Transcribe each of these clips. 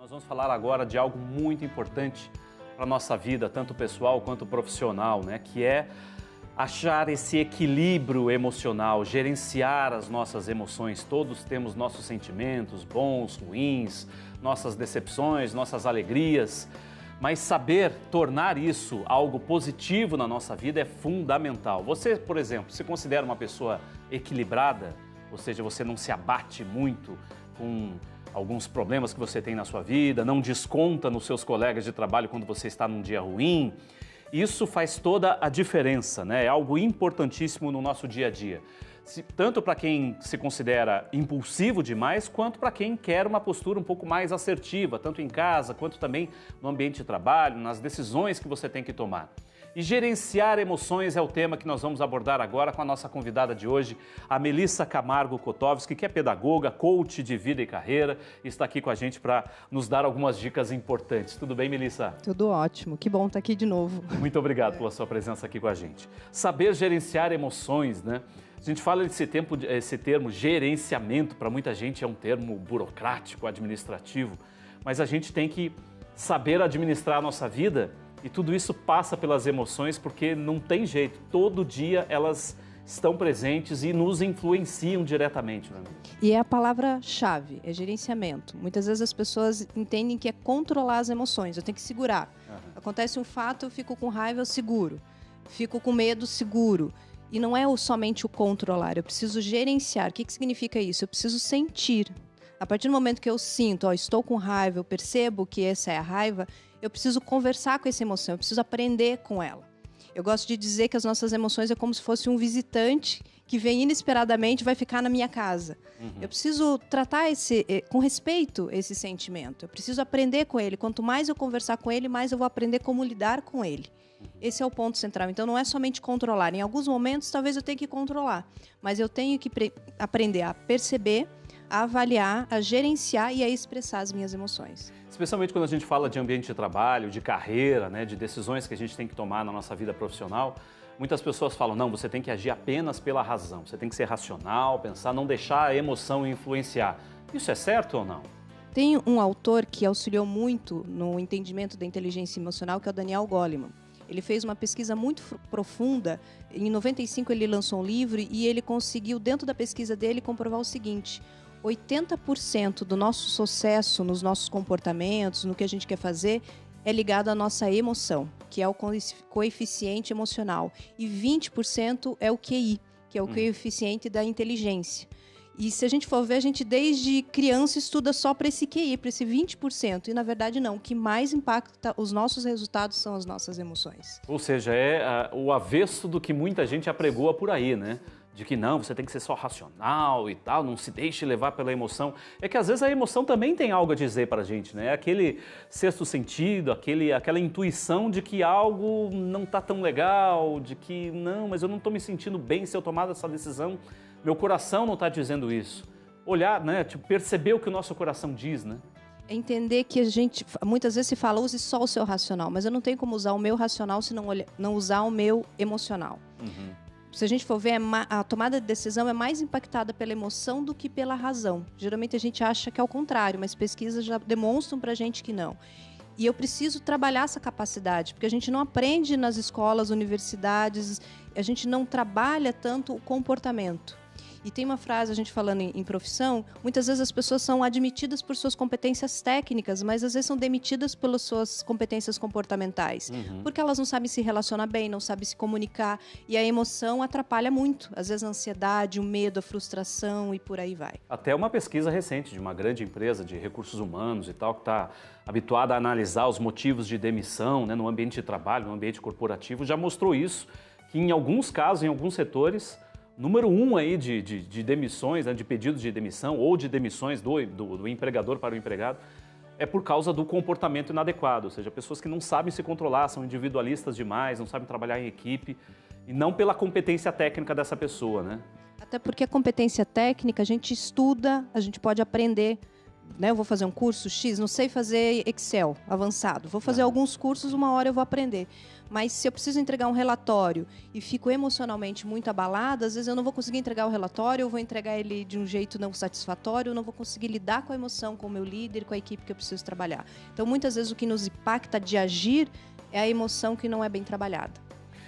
Nós vamos falar agora de algo muito importante para a nossa vida, tanto pessoal quanto profissional, né? Que é achar esse equilíbrio emocional, gerenciar as nossas emoções. Todos temos nossos sentimentos, bons, ruins, nossas decepções, nossas alegrias, mas saber tornar isso algo positivo na nossa vida é fundamental. Você, por exemplo, se considera uma pessoa equilibrada, ou seja, você não se abate muito com alguns problemas que você tem na sua vida, não desconta nos seus colegas de trabalho quando você está num dia ruim. Isso faz toda a diferença, né? É algo importantíssimo no nosso dia a dia. Tanto para quem se considera impulsivo demais, quanto para quem quer uma postura um pouco mais assertiva, tanto em casa, quanto também no ambiente de trabalho, nas decisões que você tem que tomar. E gerenciar emoções é o tema que nós vamos abordar agora com a nossa convidada de hoje, a Melissa Camargo Kotovski, que é pedagoga, coach de vida e carreira, e está aqui com a gente para nos dar algumas dicas importantes. Tudo bem, Melissa? Tudo ótimo, que bom estar aqui de novo. Muito obrigado pela sua presença aqui com a gente. Saber gerenciar emoções, né? A gente fala esse termo gerenciamento, para muita gente é um termo burocrático, administrativo, mas a gente tem que saber administrar a nossa vida. E tudo isso passa pelas emoções porque não tem jeito, todo dia elas estão presentes e nos influenciam diretamente. Né? E é a palavra-chave, é gerenciamento. Muitas vezes as pessoas entendem que é controlar as emoções, eu tenho que segurar. Acontece um fato, eu fico com raiva, eu seguro. Fico com medo, seguro. E não é somente o controlar, eu preciso gerenciar. O que significa isso? Eu preciso sentir. A partir do momento que eu sinto, estou com raiva, eu percebo que essa é a raiva, eu preciso conversar com essa emoção, eu preciso aprender com ela. Eu gosto de dizer que as nossas emoções é como se fosse um visitante que vem inesperadamente e vai ficar na minha casa. Eu preciso tratar com respeito esse sentimento, eu preciso aprender com ele. Quanto mais eu conversar com ele, mais eu vou aprender como lidar com ele. Esse é o ponto central. Então, não é somente controlar. Em alguns momentos, talvez eu tenha que controlar, mas eu tenho que aprender a perceber, a avaliar, a gerenciar e a expressar as minhas emoções. Especialmente quando a gente fala de ambiente de trabalho, de carreira, né, de decisões que a gente tem que tomar na nossa vida profissional, muitas pessoas falam, não, você tem que agir apenas pela razão, você tem que ser racional, pensar, não deixar a emoção influenciar. Isso é certo ou não? Tem um autor que auxiliou muito no entendimento da inteligência emocional, que é o Daniel Goleman. Ele fez uma pesquisa muito profunda. Em 95 ele lançou um livro e ele conseguiu, dentro da pesquisa dele, comprovar o seguinte: 80% do nosso sucesso nos nossos comportamentos, no que a gente quer fazer, é ligado à nossa emoção, que é o coeficiente emocional. E 20% é o QI, que é o coeficiente da inteligência. E se a gente for ver, a gente desde criança estuda só para esse QI, para esse 20%. E na verdade não, o que mais impacta os nossos resultados são as nossas emoções. Ou seja, é o avesso do que muita gente apregoa por aí, né? De que não, você tem que ser só racional e tal, não se deixe levar pela emoção. É que às vezes a emoção também tem algo a dizer para a gente, né? Aquele sexto sentido, aquela intuição de que algo não está tão legal, de que não, mas eu não estou me sentindo bem se eu tomar essa decisão. Meu coração não está dizendo isso. Olhar, né? Tipo, perceber o que o nosso coração diz, né? É entender que a gente, muitas vezes se fala, use só o seu racional, mas eu não tenho como usar o meu racional se não usar o meu emocional. Se a gente for ver, a tomada de decisão é mais impactada pela emoção do que pela razão. Geralmente a gente acha que é o contrário, mas pesquisas já demonstram pra gente que não. E eu preciso trabalhar essa capacidade, porque a gente não aprende nas escolas, universidades, a gente não trabalha tanto o comportamento. E tem uma frase, a gente falando em profissão, muitas vezes as pessoas são admitidas por suas competências técnicas, mas às vezes são demitidas pelas suas competências comportamentais. Porque elas não sabem se relacionar bem, não sabem se comunicar, e a emoção atrapalha muito. Às vezes a ansiedade, o medo, a frustração e por aí vai. Até uma pesquisa recente de uma grande empresa de recursos humanos e tal, que está habituada a analisar os motivos de demissão, né, no ambiente de trabalho, no ambiente corporativo, já mostrou isso, que em alguns casos, em alguns setores, número 1 aí de demissões, né, de pedidos de demissão ou de demissões do empregador para o empregado, é por causa do comportamento inadequado, ou seja, pessoas que não sabem se controlar, são individualistas demais, não sabem trabalhar em equipe, e não pela competência técnica dessa pessoa, né? Até porque a competência técnica a gente estuda, a gente pode aprender, né, eu vou fazer um curso X, não sei fazer Excel avançado. Vou fazer alguns cursos, uma hora eu vou aprender. Mas se eu preciso entregar um relatório e fico emocionalmente muito abalada, às vezes eu não vou conseguir entregar o relatório, eu vou entregar ele de um jeito não satisfatório, eu não vou conseguir lidar com a emoção, com o meu líder, com a equipe que eu preciso trabalhar. Então, muitas vezes o que nos impacta de agir é a emoção que não é bem trabalhada.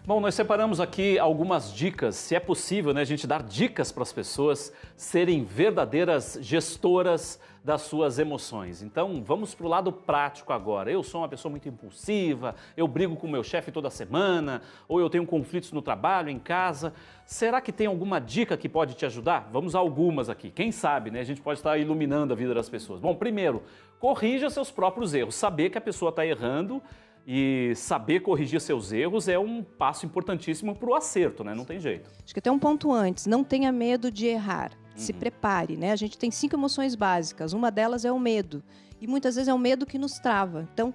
Bom, nós separamos aqui algumas dicas, se é possível, né, a gente dar dicas para as pessoas serem verdadeiras gestoras das suas emoções. Então, vamos para o lado prático agora. Eu sou uma pessoa muito impulsiva, eu brigo com o meu chefe toda semana, ou eu tenho conflitos no trabalho, em casa. Será que tem alguma dica que pode te ajudar? Vamos a algumas aqui. Quem sabe, né, a gente pode estar iluminando a vida das pessoas. Bom, primeiro, corrija seus próprios erros. Saber que a pessoa está errando e saber corrigir seus erros é um passo importantíssimo para o acerto, né? Não tem jeito. Acho que até um ponto antes, não tenha medo de errar. Se prepare, né? A gente tem 5 emoções básicas, uma delas é o medo. E muitas vezes é o medo que nos trava. Então,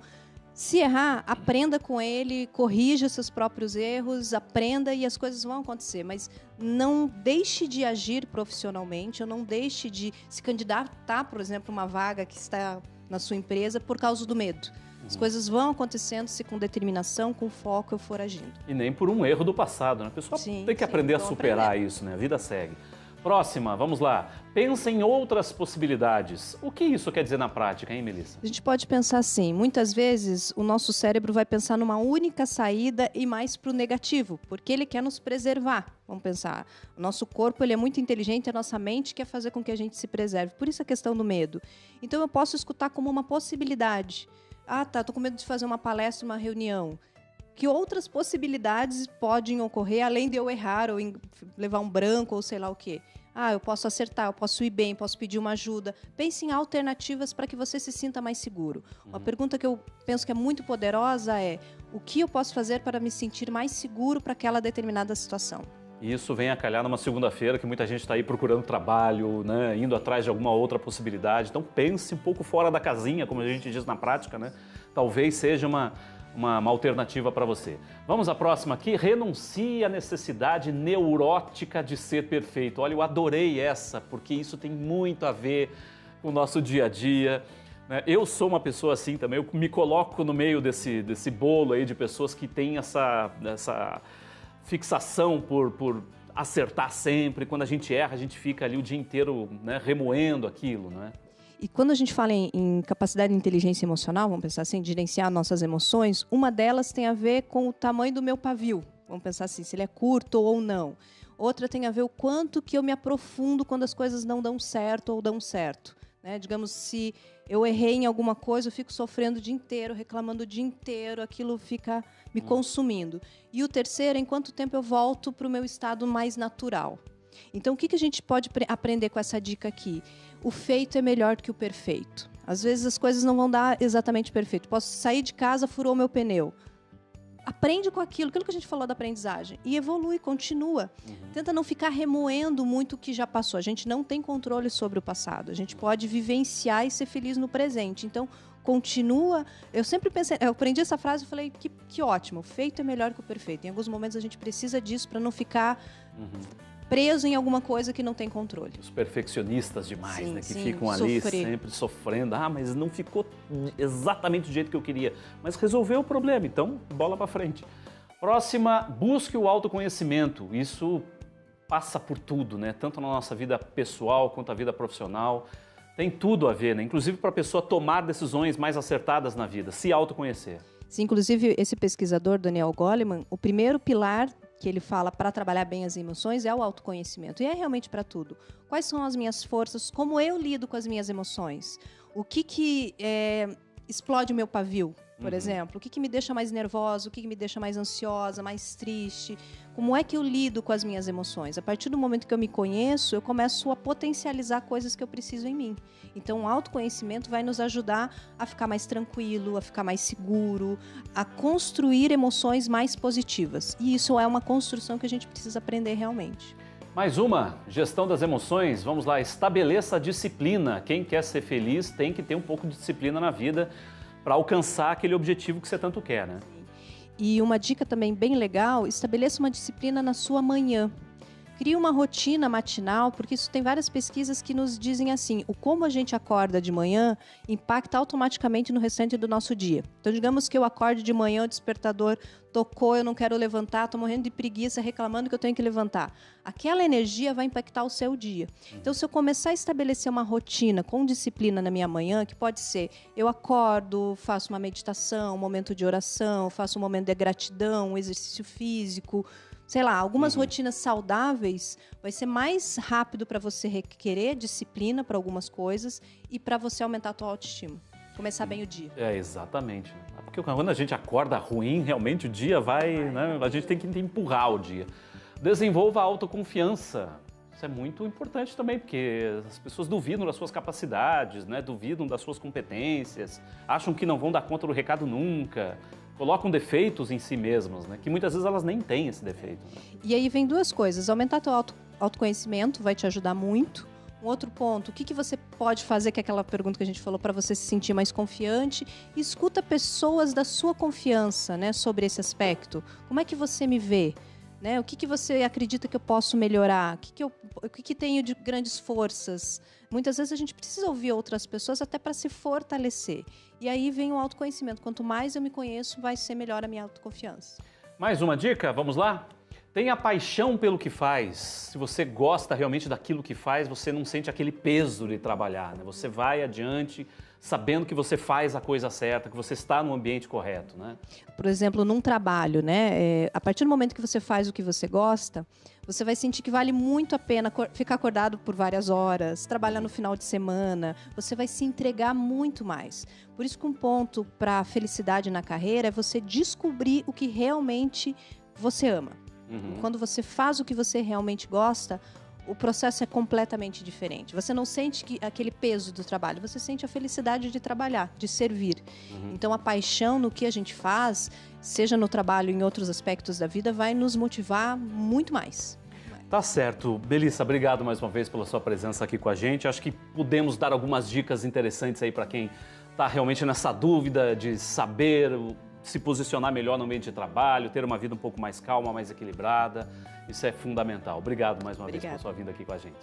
se errar, aprenda com ele, corrija seus próprios erros, aprenda e as coisas vão acontecer. Mas não deixe de agir profissionalmente, ou não deixe de se candidatar, por exemplo, uma vaga que está na sua empresa por causa do medo. As coisas vão acontecendo se com determinação, com foco eu for agindo. E nem por um erro do passado, né? A pessoa tem que aprender a superar isso, né? A vida segue. Próxima, vamos lá. Pensa em outras possibilidades. O que isso quer dizer na prática, hein, Melissa? A gente pode pensar assim, muitas vezes o nosso cérebro vai pensar numa única saída e mais para o negativo, porque ele quer nos preservar. Vamos pensar, o nosso corpo ele é muito inteligente, a nossa mente quer fazer com que a gente se preserve. Por isso a questão do medo. Então eu posso escutar como uma possibilidade. Ah, tá, tô com medo de fazer uma palestra, uma reunião. Que outras possibilidades podem ocorrer, além de eu errar, ou levar um branco, ou sei lá o quê? Ah, eu posso acertar, eu posso ir bem, posso pedir uma ajuda. Pense em alternativas para que você se sinta mais seguro. Uma pergunta que eu penso que é muito poderosa é: o que eu posso fazer para me sentir mais seguro para aquela determinada situação? E isso vem a calhar numa segunda-feira que muita gente está aí procurando trabalho, né, indo atrás de alguma outra possibilidade. Então pense um pouco fora da casinha, como a gente diz na prática, né? Talvez seja uma alternativa para você. Vamos à próxima aqui. Renuncie à necessidade neurótica de ser perfeito. Olha, eu adorei essa, porque isso tem muito a ver com o nosso dia a dia. Eu sou uma pessoa assim também, eu me coloco no meio desse bolo aí de pessoas que têm essa fixação por acertar sempre. Quando a gente erra, a gente fica ali o dia inteiro, né, remoendo aquilo, não é? E quando a gente fala em capacidade de inteligência emocional, vamos pensar assim, de gerenciar nossas emoções, uma delas tem a ver com o tamanho do meu pavio. Vamos pensar assim, se ele é curto ou não. Outra tem a ver o quanto que eu me aprofundo quando as coisas não dão certo ou dão certo. Né? Digamos, se eu errei em alguma coisa, eu fico sofrendo o dia inteiro, reclamando o dia inteiro, aquilo fica me consumindo. E o terceiro, em quanto tempo eu volto para o meu estado mais natural. Então, o que a gente pode aprender com essa dica aqui? O feito é melhor que o perfeito. Às vezes as coisas não vão dar exatamente perfeito. Posso sair de casa, furou meu pneu. Aprende com aquilo que a gente falou da aprendizagem. E evolui, continua. Tenta não ficar remoendo muito o que já passou. A gente não tem controle sobre o passado. A gente pode vivenciar e ser feliz no presente. Então, continua. Eu sempre pensei, eu aprendi essa frase e falei, que ótimo. O feito é melhor que o perfeito. Em alguns momentos a gente precisa disso para não ficar preso em alguma coisa que não tem controle. Os perfeccionistas demais, sim, né? Que sim, ficam ali sofrer. sempre sofrendo. Ah, mas não ficou exatamente do jeito que eu queria. Mas resolveu o problema, então bola para frente. Próxima, busque o autoconhecimento. Isso passa por tudo, né? Tanto na nossa vida pessoal quanto na vida profissional. Tem tudo a ver, né? Inclusive para a pessoa tomar decisões mais acertadas na vida, se autoconhecer. Sim, inclusive esse pesquisador, Daniel Goleman, o primeiro pilar que ele fala para trabalhar bem as emoções é o autoconhecimento. E é realmente para tudo. Quais são as minhas forças? Como eu lido com as minhas emoções? O que explode o meu pavio, por exemplo? O que me deixa mais nervosa? O que me deixa mais ansiosa, mais triste? Como é que eu lido com as minhas emoções? A partir do momento que eu me conheço, eu começo a potencializar coisas que eu preciso em mim. Então, o autoconhecimento vai nos ajudar a ficar mais tranquilo, a ficar mais seguro, a construir emoções mais positivas. E isso é uma construção que a gente precisa aprender realmente. Mais uma, gestão das emoções. Vamos lá, estabeleça a disciplina. Quem quer ser feliz tem que ter um pouco de disciplina na vida para alcançar aquele objetivo que você tanto quer, né? E uma dica também bem legal, estabeleça uma disciplina na sua manhã. Cria uma rotina matinal, porque isso tem várias pesquisas que nos dizem assim, o como a gente acorda de manhã impacta automaticamente no restante do nosso dia. Então, digamos que eu acorde de manhã, o despertador tocou, eu não quero levantar, estou morrendo de preguiça, reclamando que eu tenho que levantar. Aquela energia vai impactar o seu dia. Então, se eu começar a estabelecer uma rotina com disciplina na minha manhã, que pode ser, eu acordo, faço uma meditação, um momento de oração, faço um momento de gratidão, um exercício físico, sei lá, algumas rotinas saudáveis, vai ser mais rápido para você requerer disciplina para algumas coisas e para você aumentar a tua autoestima. Começar bem o dia. Exatamente. Porque quando a gente acorda ruim, realmente o dia vai, né? A gente tem que empurrar o dia. Desenvolva a autoconfiança. Isso é muito importante também, porque as pessoas duvidam das suas capacidades, né? Duvidam das suas competências, acham que não vão dar conta do recado nunca. Colocam defeitos em si mesmas, né? Que muitas vezes elas nem têm esse defeito. Né? E aí vem duas coisas. Aumentar teu autoconhecimento vai te ajudar muito. Um outro ponto, o que você pode fazer, que é aquela pergunta que a gente falou, para você se sentir mais confiante. E escuta pessoas da sua confiança, né, sobre esse aspecto. Como é que você me vê? Né? O que você acredita que eu posso melhorar? O que tenho de grandes forças? Muitas vezes a gente precisa ouvir outras pessoas até para se fortalecer. E aí vem o autoconhecimento. Quanto mais eu me conheço, vai ser melhor a minha autoconfiança. Mais uma dica? Vamos lá? Tenha paixão pelo que faz. Se você gosta realmente daquilo que faz, você não sente aquele peso de trabalhar, né? Você vai adiante sabendo que você faz a coisa certa, que você está no ambiente correto, né? Por exemplo, num trabalho, né? A partir do momento que você faz o que você gosta, você vai sentir que vale muito a pena ficar acordado por várias horas, trabalhar no final de semana, você vai se entregar muito mais. Por isso que um ponto para a felicidade na carreira é você descobrir o que realmente você ama. Quando você faz o que você realmente gosta, o processo é completamente diferente. Você não sente aquele peso do trabalho, você sente a felicidade de trabalhar, de servir. Então, a paixão no que a gente faz, seja no trabalho ou em outros aspectos da vida, vai nos motivar muito mais. Tá certo. Belissa, obrigado mais uma vez pela sua presença aqui com a gente. Acho que pudemos dar algumas dicas interessantes aí para quem está realmente nessa dúvida de saber se posicionar melhor no ambiente de trabalho, ter uma vida um pouco mais calma, mais equilibrada. Isso é fundamental. Obrigado mais uma vez pela sua vinda aqui com a gente.